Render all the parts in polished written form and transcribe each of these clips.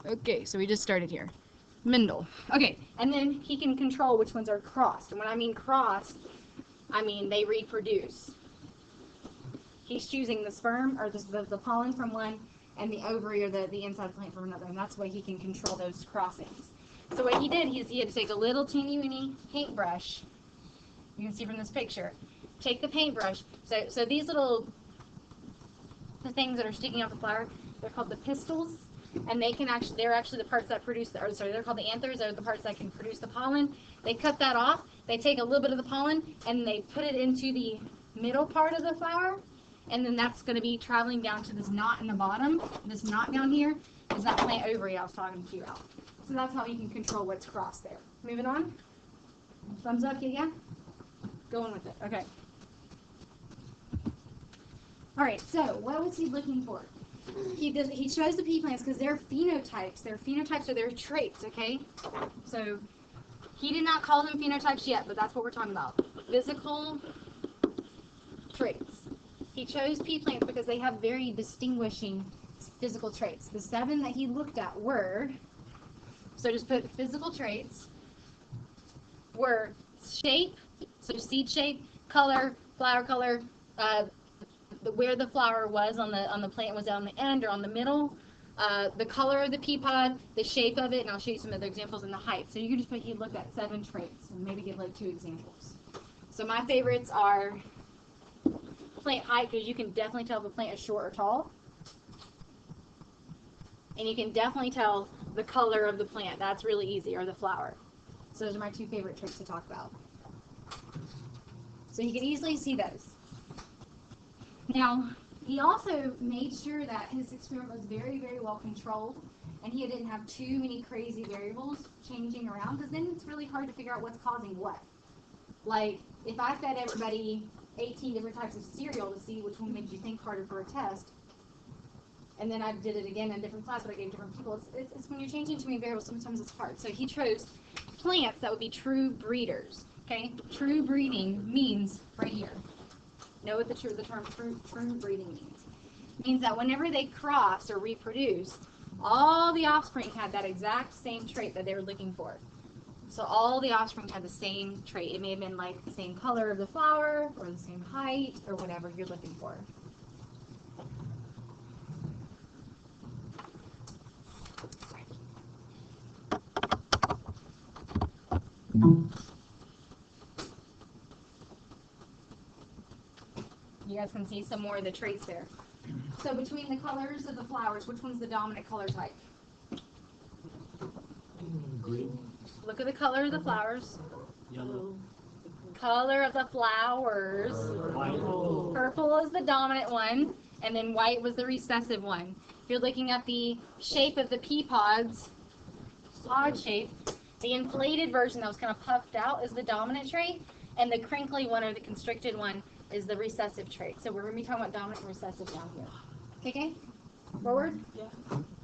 Okay, so we just started here. Mendel. Okay, and then he can control which ones are crossed. And when I mean crossed, I mean they reproduce. He's choosing the sperm or the pollen from one and the ovary or the inside plant from another, and that's why he can control those crossings. So what he did is he had to take a little teeny weeny paintbrush. You can see from this picture. Take the paintbrush. So these little the things that are sticking out the flower, they're called the pistils, and they're actually the parts that produce they're called the anthers. They're the parts that can produce the pollen. They cut that off. They take a little bit of the pollen and they put it into the middle part of the flower, and then that's going to be traveling down to this knot in the bottom. This knot down here is that plant ovary I was talking to you about. So that's how you can control what's crossed there. Moving on. Thumbs up, yeah? Going with it. Okay. All right, so what was he looking for? He chose the pea plants because they're phenotypes. Their phenotypes are their traits, okay? So he did not call them phenotypes yet, but that's what we're talking about. Physical traits. He chose pea plants because they have very distinguishing physical traits. The 7 that he looked at were, so just put physical traits, were shape, so seed shape, color, flower color, where the flower was on the plant was on the end or on the middle, the color of the pea pod, the shape of it, and I'll show you some other examples, in the height. So you can just put, he looked at 7 traits and maybe give like 2 examples. So my favorites are plant height, because you can definitely tell if a plant is short or tall. And you can definitely tell the color of the plant. That's really easy, or the flower. So those are my 2 favorite tricks to talk about. So you can easily see those. Now, he also made sure that his experiment was very, very well controlled, and he didn't have too many crazy variables changing around, because then it's really hard to figure out what's causing what. Like, if I fed everybody 18 different types of cereal to see which one made you think harder for a test, and then I did it again in a different class, but I gave different people, it's when you're changing too many variables, sometimes it's hard. So he chose plants that would be true breeders, okay? True breeding means, right here, know what the term true breeding means. It means that whenever they cross or reproduce, all the offspring had that exact same trait that they were looking for. So all the offspring had the same trait. It may have been like the same color of the flower, or the same height, or whatever you're looking for. You guys can see some more of the traits there. So between the colors of the flowers, which one's the dominant color type? Green. Look at the color of the flowers. Yellow. Color of the flowers. White. Purple is the dominant one, and then white was the recessive one. If you're looking at the shape of the pea pods, pod shape, the inflated version that was kind of puffed out is the dominant trait, and the crinkly one or the constricted one is the recessive trait. So we're going to be talking about dominant and recessive down here. Okay? Forward? Yeah.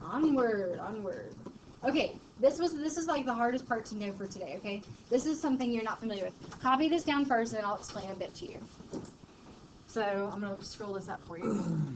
Onward, onward. Okay, this is like the hardest part to know for today, okay? This is something you're not familiar with. Copy this down first, and then I'll explain a bit to you. So I'm going to scroll this up for you.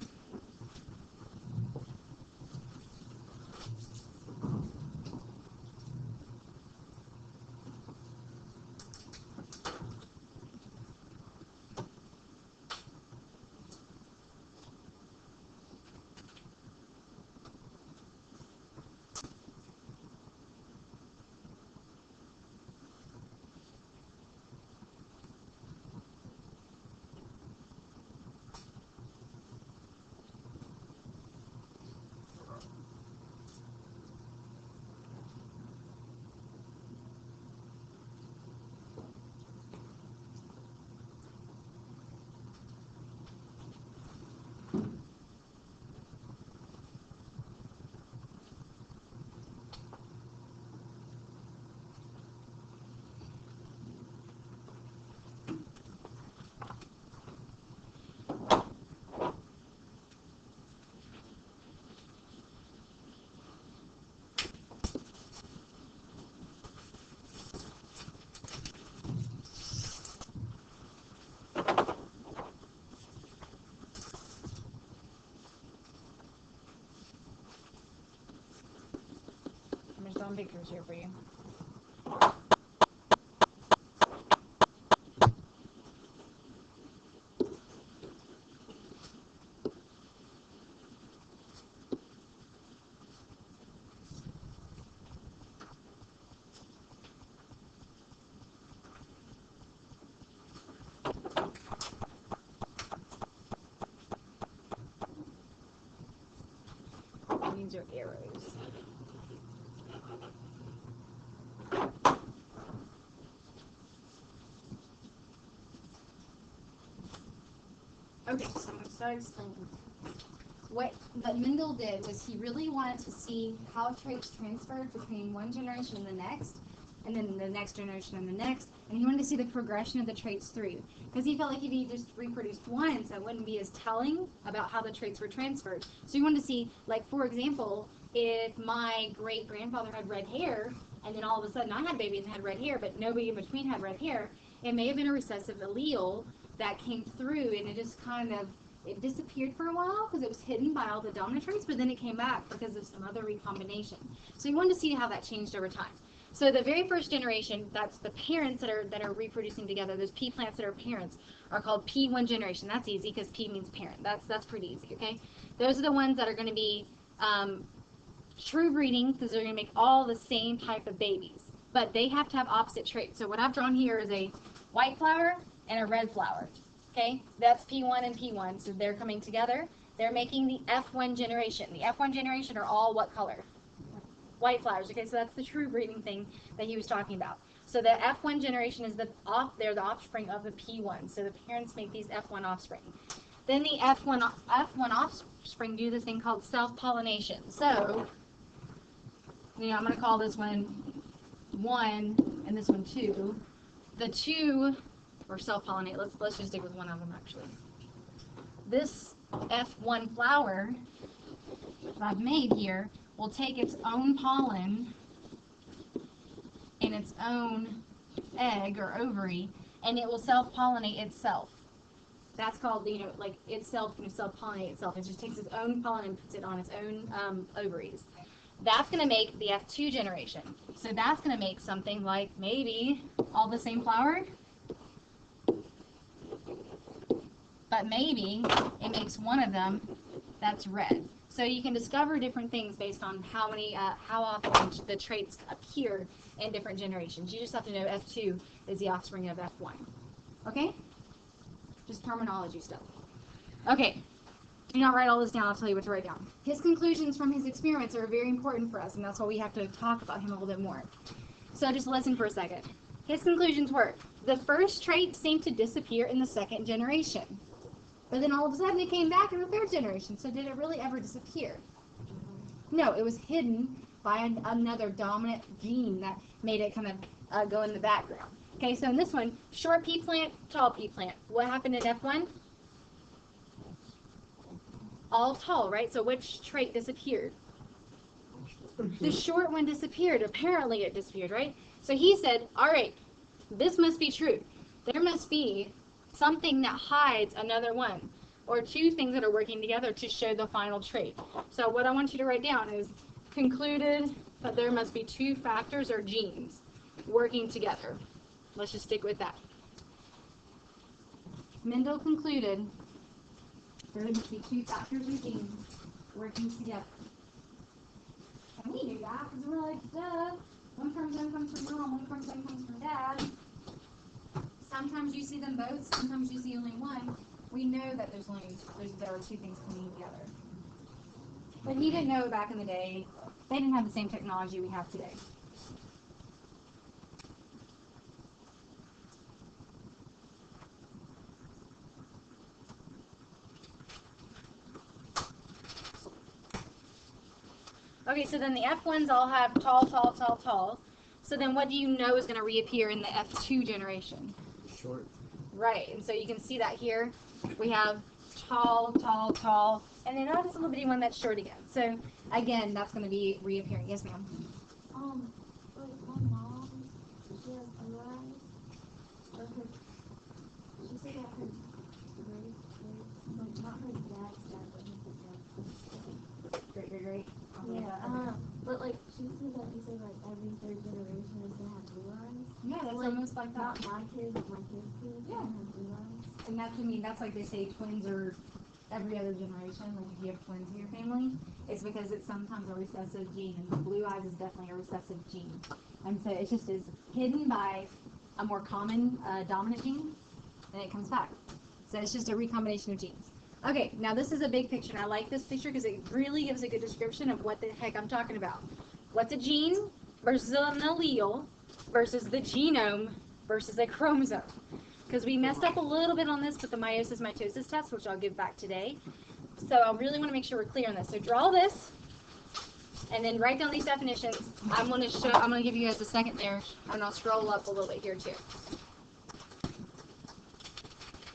showing pictures here for you. These are arrows. Okay, so I'm going to start explaining. What Mendel did was he really wanted to see how traits transferred between one generation and the next, and then the next generation and the next, and he wanted to see the progression of the traits through. Because he felt like if he just reproduced once, that wouldn't be as telling about how the traits were transferred. So he wanted to see, like, for example, if my great-grandfather had red hair, and then all of a sudden I had a baby and had red hair, but nobody in between had red hair, it may have been a recessive allele that came through, and it just kind of, it disappeared for a while because it was hidden by all the dominant traits, but then it came back because of some other recombination. So you wanted to see how that changed over time. So the very first generation, that's the parents that are reproducing together, those pea plants that are parents, are called P1 generation. That's easy because P means parent. That's pretty easy, okay? Those are the ones that are going to be true breeding because they're going to make all the same type of babies. But they have to have opposite traits. So what I've drawn here is a white flower and a red flower. Okay, that's P1 and P1, so they're coming together. They're making the F1 generation. The F1 generation are all what color? White flowers. Okay, so that's the true breeding thing that he was talking about. So the F1 generation is they're the offspring of the P1. So the parents make these F1 offspring. Then the F1 offspring do this thing called self-pollination. So, I'm going to call this one 1 and this one 2. The 2 or self-pollinate. Let's just stick with one of them actually. This F1 flower that I've made here will take its own pollen and its own egg or ovary, and it will self-pollinate itself. That's called, like itself can self-pollinate itself. It just takes its own pollen and puts it on its own ovaries. That's going to make the F2 generation. So that's going to make something like maybe all the same flower, but maybe it makes one of them that's red. So you can discover different things based on how often the traits appear in different generations. You just have to know F2 is the offspring of F1. Okay? Just terminology stuff. Okay. Do not write all this down. I'll tell you what to write down. His conclusions from his experiments are very important for us, and that's why we have to talk about him a little bit more. So just listen for a second. His conclusions were, the first trait seemed to disappear in the second generation. But then all of a sudden it came back in the third generation. So did it really ever disappear? No, it was hidden by another dominant gene that made it kind of go in the background. Okay, so in this one, short pea plant, tall pea plant. What happened in F1? All tall, right? So which trait disappeared? The short one disappeared. Apparently it disappeared, right? So he said, all right, this must be true. There must be something that hides another one, or two things that are working together to show the final trait. So what I want you to write down is concluded that there must be two factors or genes working together. Let's just stick with that. Mendel concluded there must be two factors or genes working together. And we knew that because we're like, duh, one chromosome comes from mom, one chromosome comes from dad. Sometimes you see them both, sometimes you see only one. We know that there are two things coming together. But he didn't know back in the day. They didn't have the same technology we have today. Okay, so then the F1s all have tall, tall, tall, tall. So then what do you know is going to reappear in the F2 generation? Short. Right, and so you can see that here. We have tall, tall, tall, and then this little bitty one that's short again. So again, that's going to be reappearing. Yes, ma'am? Like my mom, she has blue eyes. But she said that her like not her dad's dad, but his dad's. Great, great, great. Yeah, but like she said that he said like third generation is gonna have blue eyes. Yeah, that's Like, almost like that. Not my kids, my kids' kids Yeah. gonna have blue eyes. And that's, I mean, that's like they say twins are every other generation. Like if you have twins in your family, it's because it's sometimes a recessive gene, and the blue eyes is definitely a recessive gene. And so it just is hidden by a more common dominant gene, and it comes back. So it's just a recombination of genes. Okay, now this is a big picture, and I like this picture because it really gives a good description of what the heck I'm talking about. What's a gene versus an allele versus the genome versus a chromosome. Because we messed up a little bit on this with the meiosis-mitosis test, which I'll give back today. So I really want to make sure we're clear on this. So draw this, and then write down these definitions. I'm going to give you guys a second there, and I'll scroll up a little bit here too.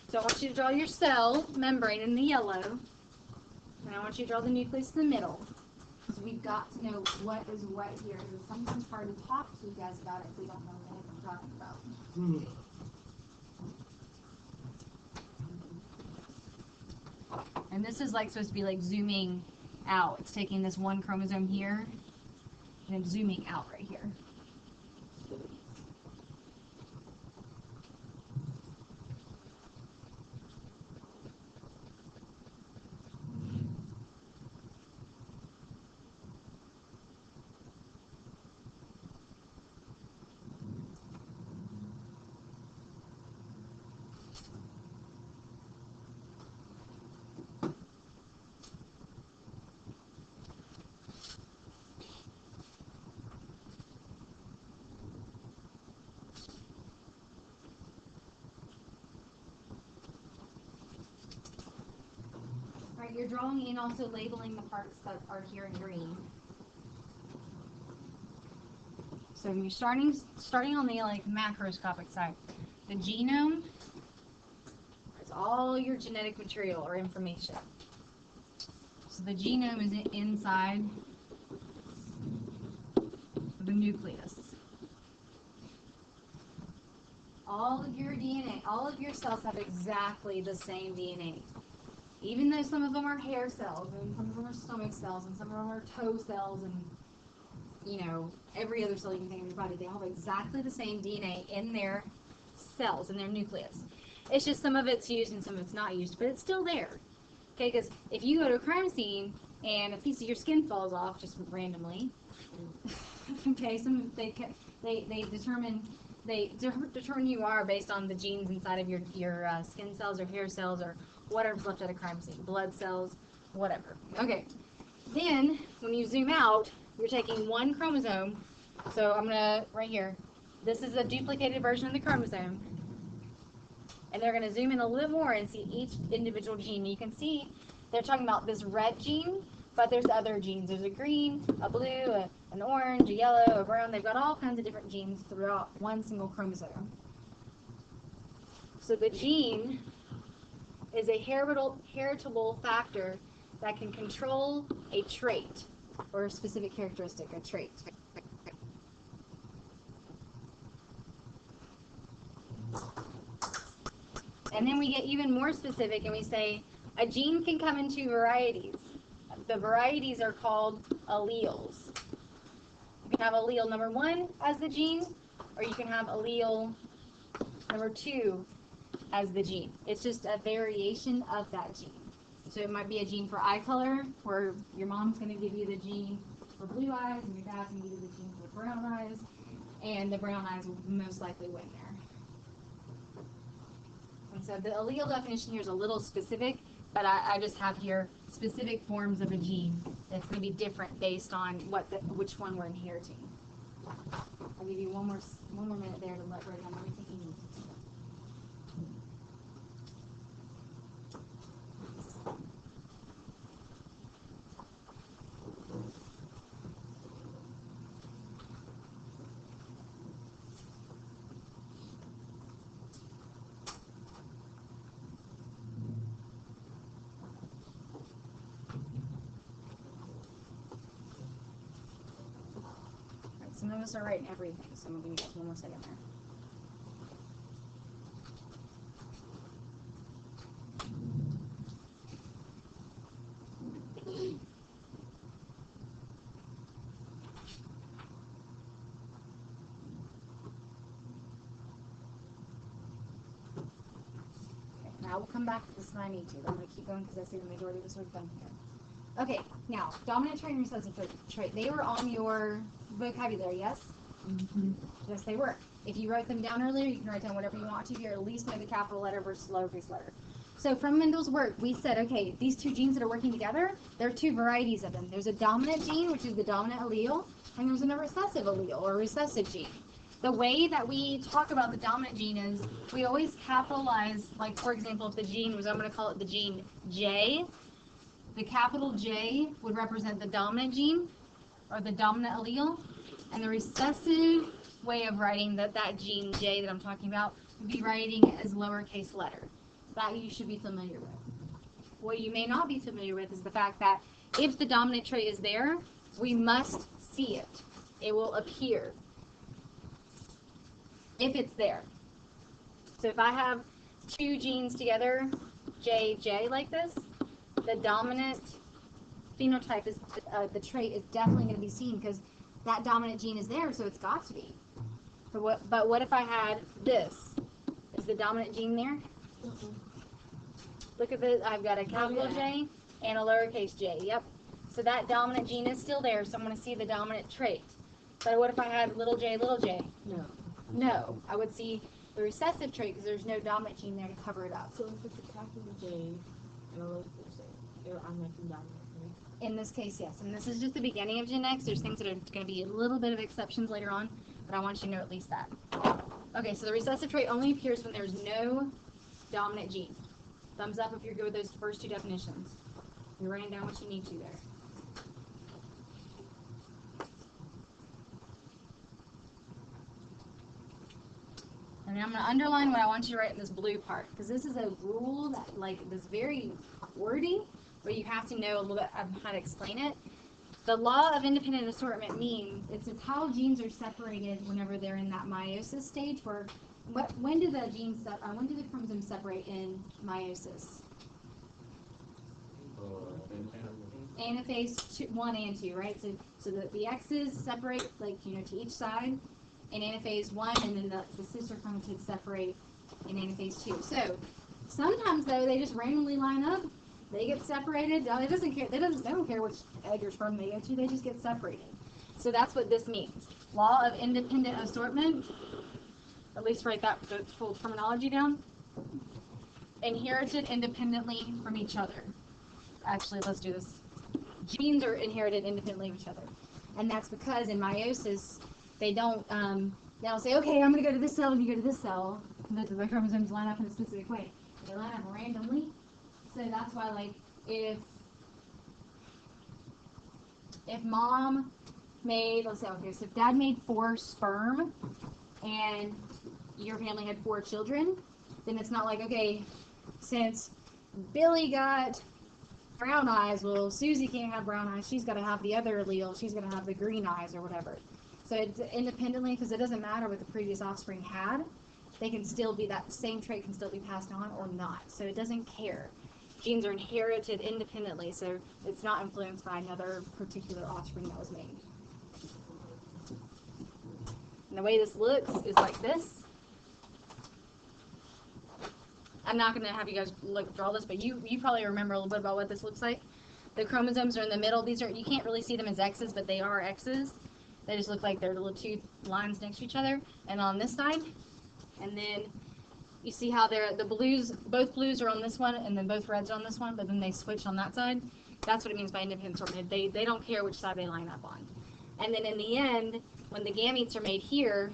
So I want you to draw your cell membrane in the yellow, and I want you to draw the nucleus in the middle. Because we've got to know what is what here. Because it's sometimes hard to talk to you guys about it if we don't know what I'm talking about. And this is like supposed to be like zooming out. It's taking this one chromosome here and it's zooming out right here. Right, you're drawing in also labeling the parts that are here in green. So when you're starting on the like macroscopic side, the genome is all your genetic material or information. So the genome is inside the nucleus. All of your DNA, all of your cells have exactly the same DNA. Even though some of them are hair cells, and some of them are stomach cells, and some of them are toe cells, and you know, every other cell you can think of in your body, they all have exactly the same DNA in their cells, in their nucleus. It's just some of it's used and some of it's not used, but it's still there. Okay, because if you go to a crime scene and a piece of your skin falls off just randomly, okay, they determine who you are based on the genes inside of your skin cells or hair cells or whatever's left at a crime scene, blood cells, whatever. Okay, then when you zoom out, you're taking one chromosome. So I'm gonna right here. This is a duplicated version of the chromosome, and they're gonna zoom in a little more and see each individual gene. You can see they're talking about this red gene, but there's other genes. There's a green, a blue, an orange, a yellow, a brown. They've got all kinds of different genes throughout one single chromosome. So the gene is a heritable factor that can control a trait or a specific characteristic, a trait. And then we get even more specific and we say a gene can come in two varieties. The varieties are called alleles. You can have allele number 1 as the gene, or you can have allele number 2 as the gene. It's just a variation of that gene. So it might be a gene for eye color, where your mom's going to give you the gene for blue eyes, and your dad's going to give you the gene for brown eyes, and the brown eyes will most likely win there. And so the allele definition here is a little specific, but I just have here specific forms of a gene that's going to be different based on which one we're inheriting. I'll give you one more minute there to write down everything you need. Some of us are writing everything, so I'm going to give one more second there. I will come back to this when I need to. I'm going to keep going because I see the majority of this was done here. Okay, now, dominant trait and recessive trait. They were on your vocabulary, yes? Yes, they were. If you wrote them down earlier, you can write down whatever you want to here. At least know the capital letter versus lowercase letter. So from Mendel's work, we said, okay, these two genes that are working together, there are two varieties of them. There's a dominant gene, which is the dominant allele, and there's a recessive allele, or recessive gene. The way that we talk about the dominant gene is we always capitalize, like, for example, if the gene was, I'm going to call it the gene J, the capital J would represent the dominant gene, or the dominant allele, and the recessive way of writing that gene J that I'm talking about would be writing as lowercase letter. That you should be familiar with. What you may not be familiar with is the fact that if the dominant trait is there, we must see it. It will appear if it's there. So if I have two genes together, J, J like this, the dominant phenotype is, the trait is definitely going to be seen because that dominant gene is there, so it's got to be. But what if I had this? Is the dominant gene there? Look at this. I've got a capital J and a lowercase j. Yep. So that dominant gene is still there, so I'm going to see the dominant trait. But what if I had little j, little j? No. No. I would see the recessive trait because there's no dominant gene there to cover it up. So if it's a capital J and a lowercase j, I'm making dominant, right? In this case, yes. And this is just the beginning of Gen X. There's things that are going to be a little bit of exceptions later on, but I want you to know at least that. Okay, so the recessive trait only appears when there's no dominant gene. Thumbs up if you're good with those first two definitions. You're writing down what you need to there. And then I'm going to underline what I want you to write in this blue part, because this is a rule that, like, that's very wordy, where you have to know a little bit of how to explain it. The law of independent assortment means it's how genes are separated whenever they're in that meiosis stage. Where when do the chromosomes separate in meiosis? Anaphase 1 and 2, right? So the X's separate, like, to each side in anaphase 1, and then the sister chromatids separate in anaphase 2. So sometimes though they just randomly line up. They get separated. It doesn't care. They don't care which egg or sperm they go to. They just get separated. So that's what this means. Law of independent assortment. At least write that the full terminology down. Inherited independently from each other. Actually, let's do this. Genes are inherited independently of each other, and that's because in meiosis they don't say, okay, I'm going to go to this cell and you go to this cell. The chromosomes line up in a specific way. They line up randomly. So that's why, like, if mom made, let's say, okay, so if dad made 4 sperm and your family had 4 children, then it's not like, okay, since Billy got brown eyes, well, Susie can't have brown eyes, she's got to have the other allele, she's going to have the green eyes or whatever. So it's independently, because it doesn't matter what the previous offspring had, they can still be, that same trait can still be passed on or not. So it doesn't care. Genes are inherited independently, so it's not influenced by another particular offspring that was made. And the way this looks is like this. I'm not going to have you guys draw this, but you probably remember a little bit about what this looks like. The chromosomes are in the middle. These are, you can't really see them as X's, but they are X's. They just look like they're little 2 lines next to each other. And on this side, and then you see how the blues, both blues are on this one, and then both reds are on this one, but then they switch on that side. That's what it means by independent assortment. They don't care which side they line up on. And then in the end, when the gametes are made here,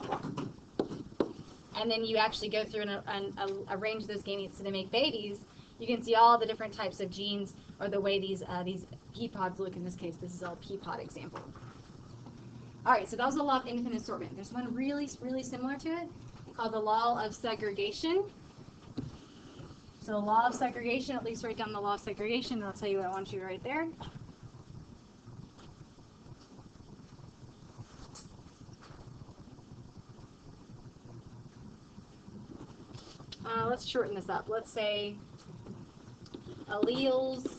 and then you actually go through and arrange those gametes so they make babies, you can see all the different types of genes, or the way these pea pods look in this case. This is a pea pod example. All right, so that was the law of independent assortment. There's one really, really similar to it called the law of segregation. So the law of segregation, at least write down the law of segregation, and I'll tell you what I want you to write there. Let's shorten this up. Let's say alleles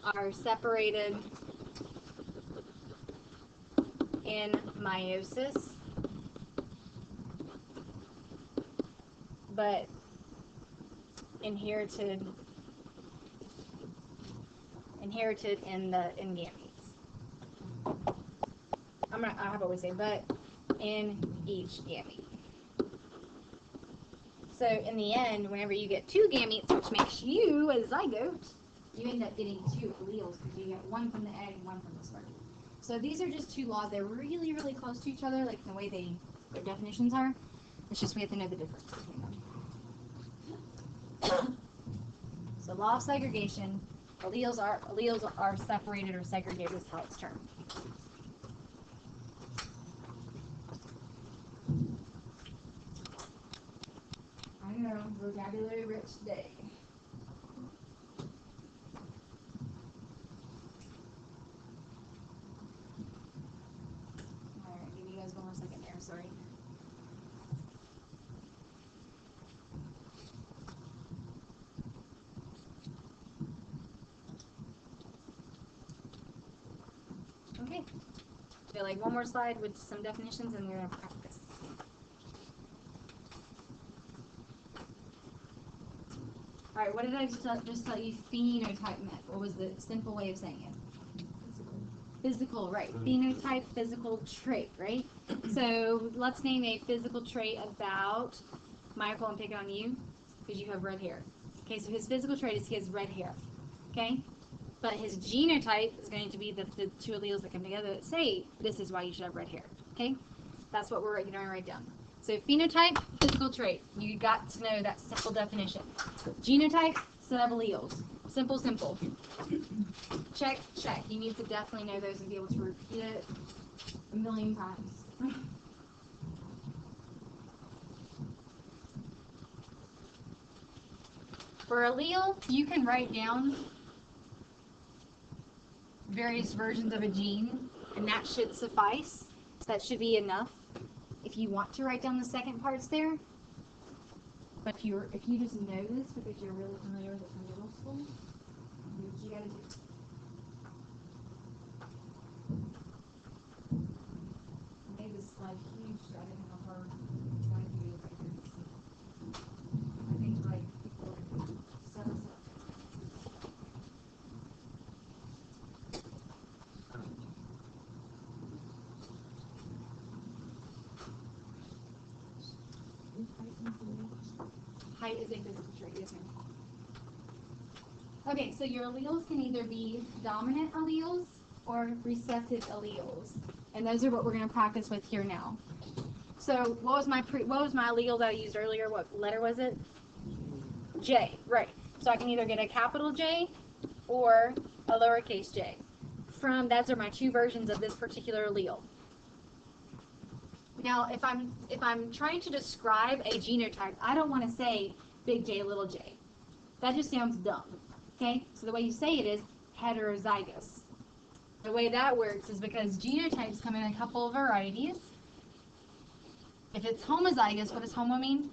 are separated in meiosis, but inherited in gametes. I have always say, but in each gamete. So in the end, whenever you get 2 gametes, which makes you a zygote, you end up getting 2 alleles because you get one from the egg and one from the sperm. So these are just 2 laws. They're really, really close to each other, like the way their definitions are. It's just we have to know the difference between them. So law of segregation, alleles are separated or segregated is how it's termed. I know, vocabulary rich today. Alright, give you guys one more second there, sorry. Okay. So like one more slide with some definitions and we're gonna practice. Alright, what did I just tell you phenotype meant? What was the simple way of saying it? Physical, right. Phenotype, physical trait, right? So let's name a physical trait about Michael and pick it on you because you have red hair. Okay, so his physical trait is he has red hair. Okay? But his genotype is going to be the 2 alleles that come together that say this is why you should have red hair. Okay? That's what we're going to write down. So phenotype, physical trait. You got to know that simple definition. Genotype, set of alleles. Simple, simple. Check, check. You need to definitely know those and be able to repeat it a million times. For allele, you can write down various versions of a gene, and that should suffice. That should be enough. If you want to write down the second parts there, but if you just know this because you're really familiar with it from middle school, do what you gotta do. I made this slide huge so I didn't have a hard time to do it. I think like people set us up. Height is a physical trait, yes ma'am. Okay, so your alleles can either be dominant alleles or recessive alleles. And those are what we're going to practice with here now. So what was my allele that I used earlier? What letter was it? J, right. So I can either get a capital J or a lowercase j. Those are my 2 versions of this particular allele. Now, if I'm trying to describe a genotype, I don't want to say big J, little j. That just sounds dumb. Okay? So the way you say it is heterozygous. The way that works is because genotypes come in a couple of varieties. If it's homozygous, what does homo mean?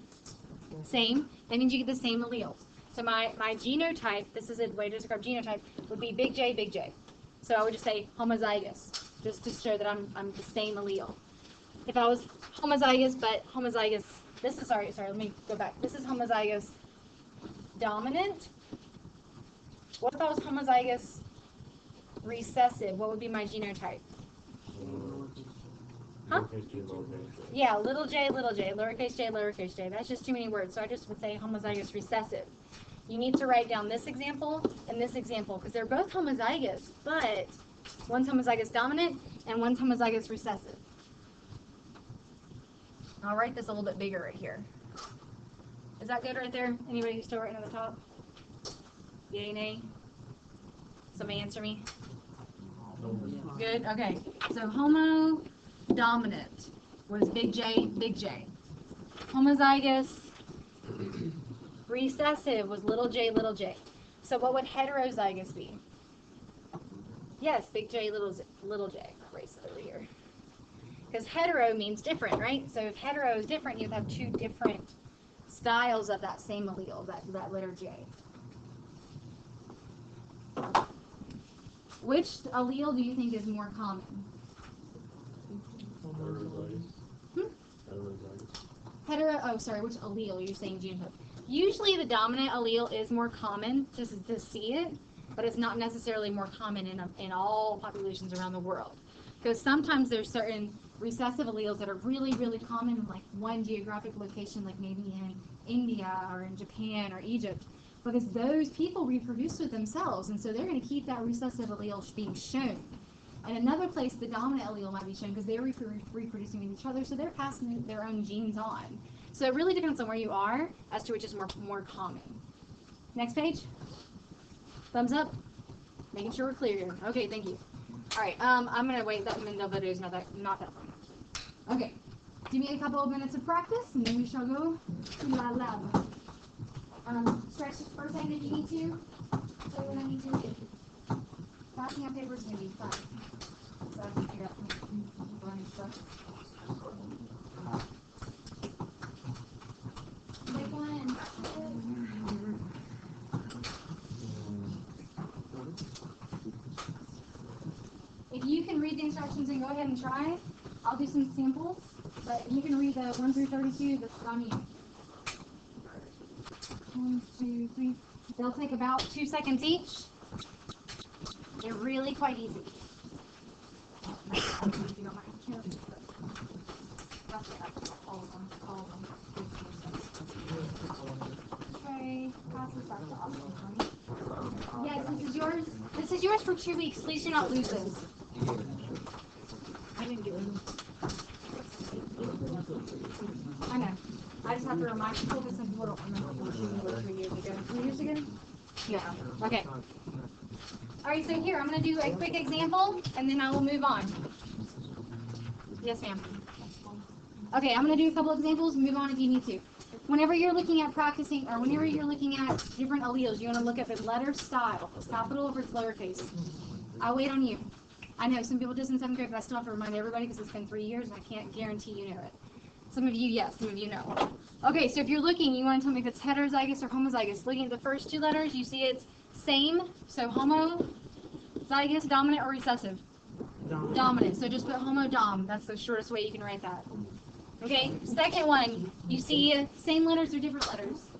Same. That means you get the same alleles. So my genotype, this is a way to describe genotype, would be big J, big J. So I would just say homozygous, just to show that I'm the same allele. If I was homozygous, but homozygous, this is, sorry, let me go back. This is homozygous dominant. What if I was homozygous recessive? What would be my genotype? Huh? Yeah, little j, lowercase j. That's just too many words, so I just would say homozygous recessive. You need to write down this example and this example, because they're both homozygous, but one's homozygous dominant and one's homozygous recessive. I'll write this a little bit bigger right here. Is that good right there? Anybody still writing at the top? Yay, nay? Somebody answer me. Good? Okay. So homo dominant was big J, big J. Homozygous recessive was little j, little j. So what would heterozygous be? Yes, big J, little j. Erase it over here. Because hetero means different, right? So if hetero is different, you'd have 2 different styles of that same allele, that letter J. Which allele do you think is more common? Which allele? You're saying genotype. Usually the dominant allele is more common to see it, but it's not necessarily more common in all populations around the world. Because sometimes there's certain recessive alleles that are really, really common in like one geographic location, like maybe in India or in Japan or Egypt, because those people reproduce with themselves, and so they're going to keep that recessive allele being shown. And another place, the dominant allele might be shown because they're reproducing with each other, so they're passing their own genes on. So it really depends on where you are as to which is more common. Next page. Thumbs up. Making sure we're clear here. Okay, thank you. All right, I'm gonna wait. That Mendel video is not that long. Okay, give me a couple of minutes of practice, and then we shall go to my lab. Stretch first hand if you need to. Tell you what I need to. Passing out paper is gonna be fun. So I can figure out learning stuff. Take one. If you can read the instructions and go ahead and try, I'll do some samples. But if you can read the 1 through 32, that's on you. 1, 2, 3. They'll take about 2 seconds each. They're really quite easy. If you don't mind. All of them. Okay, pass this back to Austin. Yes, this is yours. This is yours for 2 weeks. Please do not lose this. I didn't get it. I know. I just have to remind people because some people don't remember what we were 3 years ago. 3 years ago? Yeah. Okay. All right, so here, I'm going to do a quick example, and then I will move on. Yes, ma'am. Okay, I'm going to do a couple examples and move on if you need to. Whenever you're looking at practicing, or whenever you're looking at different alleles, you want to look at the letter style. It's capital or it's lowercase. I'll wait on you. I know some people just in 7th grade, but I still have to remind everybody because it's been 3 years and I can't guarantee you know it. Some of you, yes, some of you know. Okay, so if you're looking, you want to tell me if it's heterozygous or homozygous. Looking at the first 2 letters, you see it's same, so homozygous, dominant, or recessive? Dominant. So just put homodom. That's the shortest way you can write that. Okay, second one, you see same letters or different letters?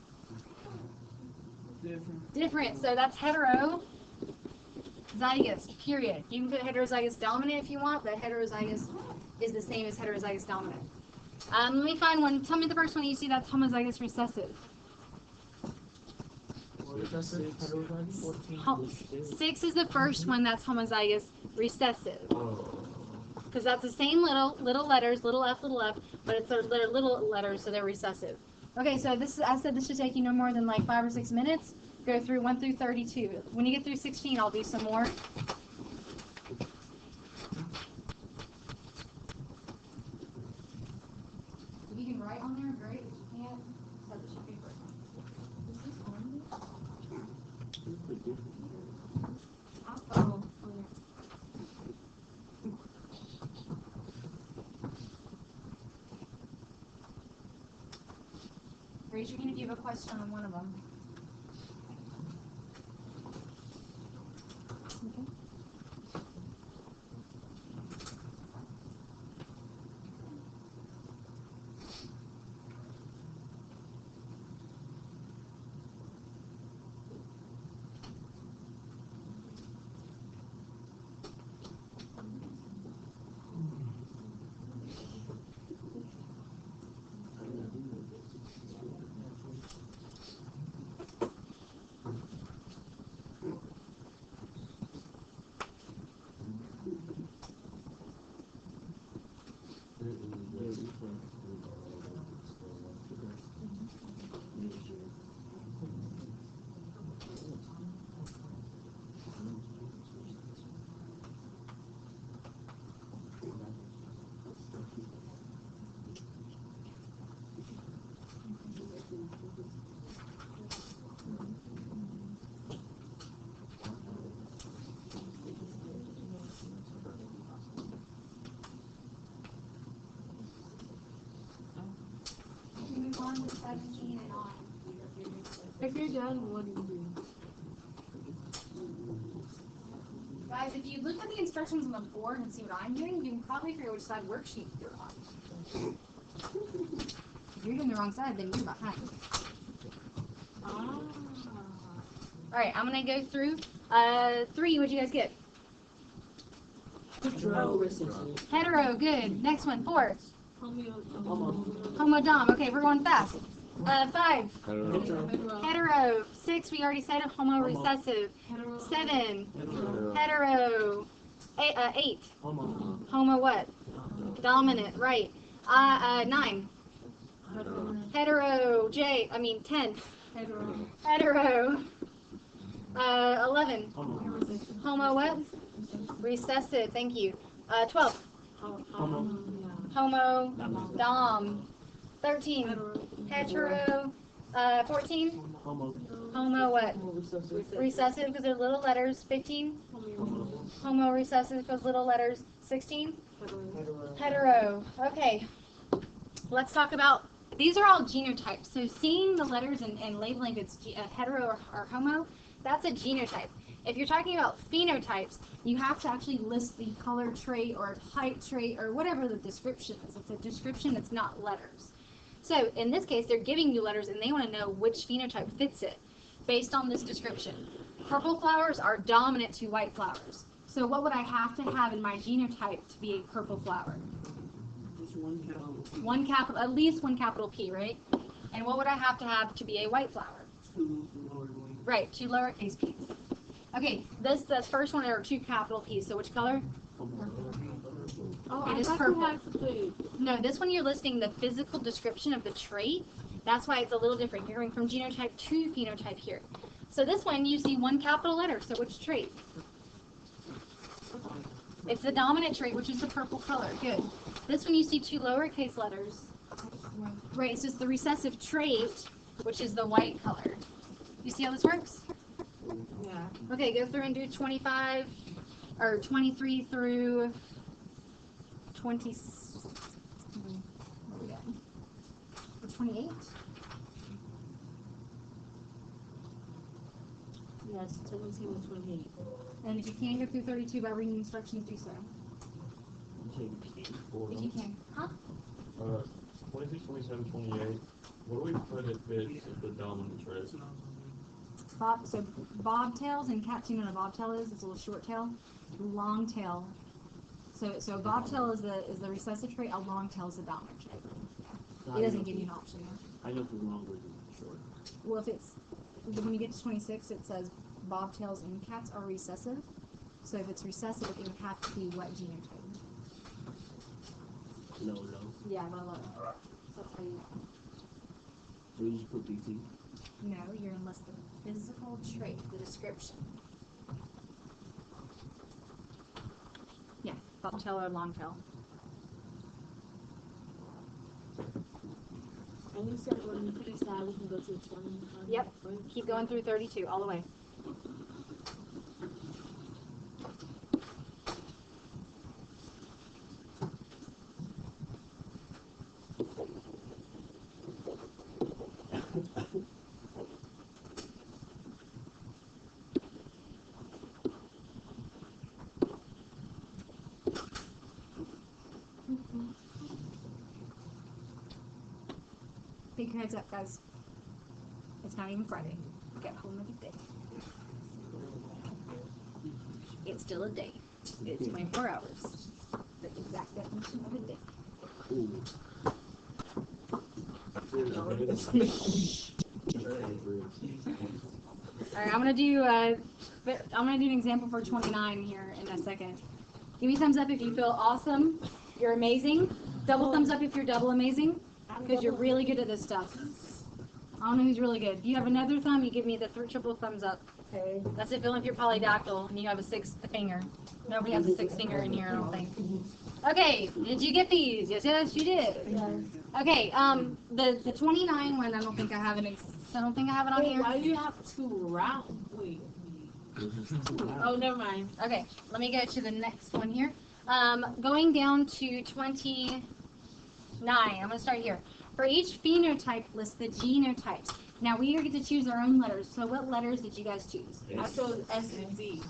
Different. So that's heterozygous, period. You can put heterozygous dominant if you want, but heterozygous is the same as heterozygous dominant. Let me find one. Tell me the first one you see that's homozygous recessive. 6 is the first one that's homozygous recessive. Because that's the same little letters, little f, but it's their little letters, so they're recessive. Okay, so this, I said this should take you no more than like 5 or 6 minutes. Go through 1 through 32. When you get through 16, I'll do some more. If you can write on there, great. If you can't, set the sheet of paper. Is this on? Oh, yeah. Raise your hand if you have a question on one of them. Okay. Move on to 17 and on. If you're done, what do you do? Guys, if you look at the instructions on the board and see what I'm doing, you can probably figure out which side worksheet you're on. If you're doing the wrong side, then you're behind. Ah. All right, I'm gonna go through. 3. What'd you guys get? Hetero recessive. Hetero. Good. Next one. 4. Homo. Homodom. Okay, we're going fast. 5. Hetero. Hetero. 6. We already said homo recessive. 7. Hetero. 8. Homo. Homo what? Dominant. Right. 9. Hetero. 10. Hetero. 11. Homo. Homo what? Recessive. Thank you. 12. Homo. Homo. Dom. 13. Hetero. 14. Homo. Homo what? Recessive. Recessive because they're little letters. 15. Homo. Homo recessive because little letters. 16. Hetero. Okay. Let's talk about, these are all genotypes. So seeing the letters and labeling if it's hetero or homo, that's a genotype. If you're talking about phenotypes, you have to actually list the color trait or height trait or whatever the description is. It's a description, it's not letters. So in this case, they're giving you letters and they want to know which phenotype fits it based on this description. Purple flowers are dominant to white flowers. So what would I have to have in my genotype to be a purple flower? At least one capital P, right? And what would I have to be a white flower? Right, 2 lowercase p's. Okay, the first one are 2 capital P's. So which color? Oh, It is I thought purple. you had to put No, this one you're listing the physical description of the trait. That's why it's a little different. You're going from genotype to phenotype here. So this one you see 1 capital letter. So which trait? It's the dominant trait, which is the purple color. Good. This one you see 2 lowercase letters. Right, it's just the recessive trait, which is the white color. You see how this works? Yeah. Okay, go through and do 25 or 23 through 20. What we got? Or 28? Yes, 17 and 28. And if you can, go through 32 by reading instructions, do so. If you can. Huh? 26, 27, 28. What do we put if it's the dominant trait? So bobtails and cats, you know what a bobtail is? It's a little short tail. Long tail. So a bobtail is the recessive trait, a long tail is the dominant trait. It doesn't give you an option there. I know for longer than short. Well, when you get to 26, it says bobtails and cats are recessive. So if it's recessive, it would have to be what genotype? Low. Yeah, low. So that's how you. So you just put BT. No, you're gonna list the physical trait, the description. Yeah, bobtail or long tail. And you said when you put aside, we can go to 20. Yep. Keep going through 32 all the way. Pick your heads up, guys. It's not even Friday. Get home of the day. It's still a day. It's 24 hours. The exact definition of a day. Ooh. All right, I'm gonna do an example for 29 here in a second. Give me thumbs up if you feel awesome. You're amazing. Double thumbs up if you're double amazing, because you're really good at this stuff. I don't know who's really good. If you have another thumb, you give me the triple thumbs up. Okay. That's it, feeling if you're polydactyl and you have a 6th finger. Nobody has a 6th finger in here, I don't think. Okay, did you get these? Yes, you did. Yes. Okay, the 29 one, I don't think I have it. I don't think I have it on Wait, here. why do you have 2 rounds? Wait. Oh, never mind. Okay, let me go to the next one here. Going down to 29, I'm going to start here. For each phenotype, list the genotypes. Now, we get to choose our own letters. So what letters did you guys choose? I chose S and D.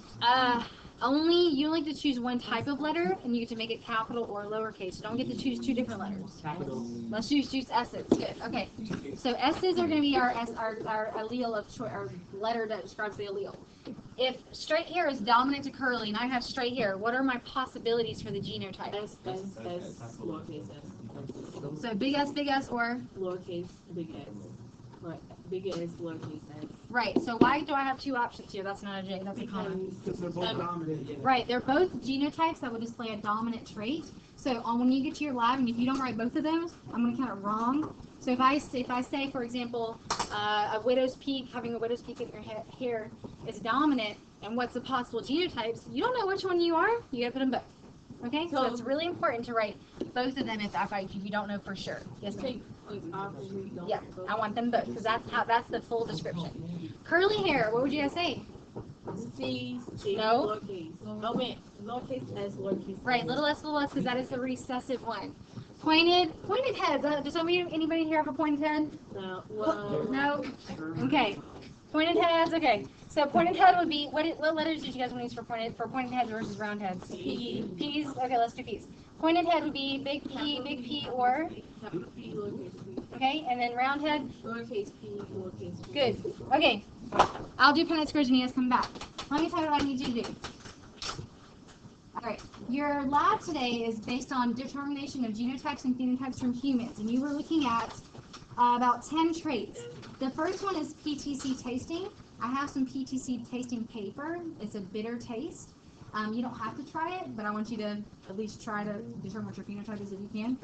You only get to choose one type of letter, and you get to make it capital or lowercase. So don't get to choose two different letters. Let's choose S's. Good. Okay. So S's are going to be our allele of choice, our letter that describes the allele. If straight hair is dominant to curly, and I have straight hair, what are my possibilities for the genotype? S, lowercase s. So big S, or? Lowercase, big S. Right, big S, lowercase s. Right. So why do I have two options here? That's not a J. That's a comma. Because they're both dominant. Right. They're both genotypes that will display a dominant trait. So when you get to your lab, and if you don't write both of those, I'm going to count it wrong. So if I say, for example, a widow's peak, having a widow's peak in your hair is dominant, and what's the possible genotypes, you don't know which one you are, you got to put them both. Okay? So it's really important to write both of them if you don't know for sure. Yes, ma'am? Yeah, I want them both, because that's the full description. Curly hair, what would you guys say? C, No. lowercase. Oh, man, lowercase s, lowercase s. Right, little s, because that is the recessive one. Pointed heads. Does anybody here have a pointed head? No, well, No? Okay. Pointed heads, okay. So pointed head would be, what letters did you guys want to use for pointed heads versus round heads? P. P's? Okay, let's do P's. Pointed head would be big P, or, P, lowercase p. okay, and then round head, Lowercase p, lowercase p. good. Okay, I'll do Punnett squares when you guys come back. Let me tell you what I need you to do. Alright, your lab today is based on determination of genotypes and phenotypes from humans, and you were looking at about 10 traits. The first one is PTC tasting. I have some PTC tasting paper. It's a bitter taste. You don't have to try it, but I want you to at least try to determine what your phenotype is if you can.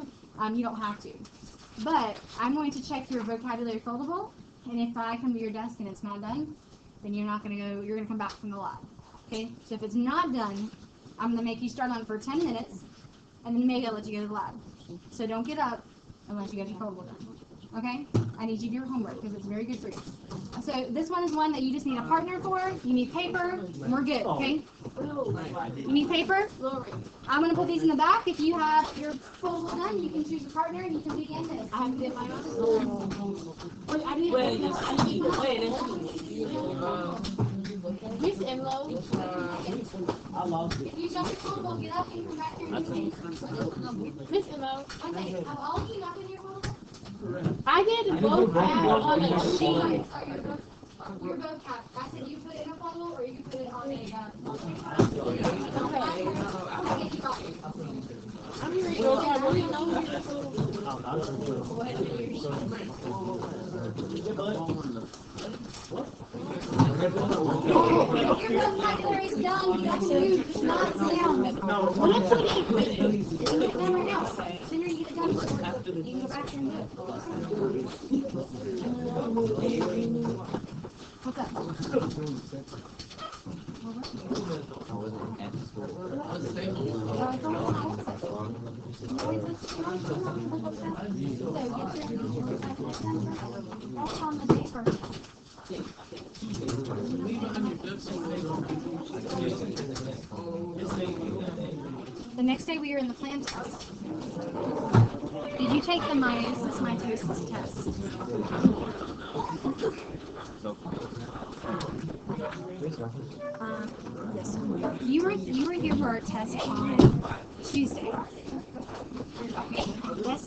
You don't have to. But I'm going to check your vocabulary foldable, and if I come to your desk and it's not done, then you're going to come back from the lab. Okay? So if it's not done, I'm going to make you start on for 10 minutes, and then maybe I'll let you go to the lab. So don't get up unless you get your foldable done. Okay? I need you to do your homework because it's very good for you. So this one is one that you just need a partner for. You need paper, and we're good, okay? You need paper? I'm going to put these in the back. If you have your foldable done, you can choose a partner and you can begin this. I have to get my own. Wait, I need Miss Emlo. I lost it. If you don't foldable, get up and come back here and do it. Miss Emlo. One thing, have all of you not been here foldable? I did both have on a sheet. You're both have. I said you put it in a foldable or you can put it on a I'm here to go. I really know. Your vocabulary is done. You don't move, not down. Well, that's what it is. It's done right now. The sooner you get it done, you can go back and do it. What's up? That's on the paper. The next day we were in the plan test. Did you take the mitosis test? Yes. You were here for our test on Tuesday. Yes.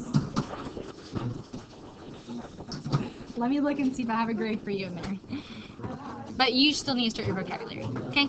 Let me look and see if I have a grade for you in there. But you still need to start your vocabulary, okay?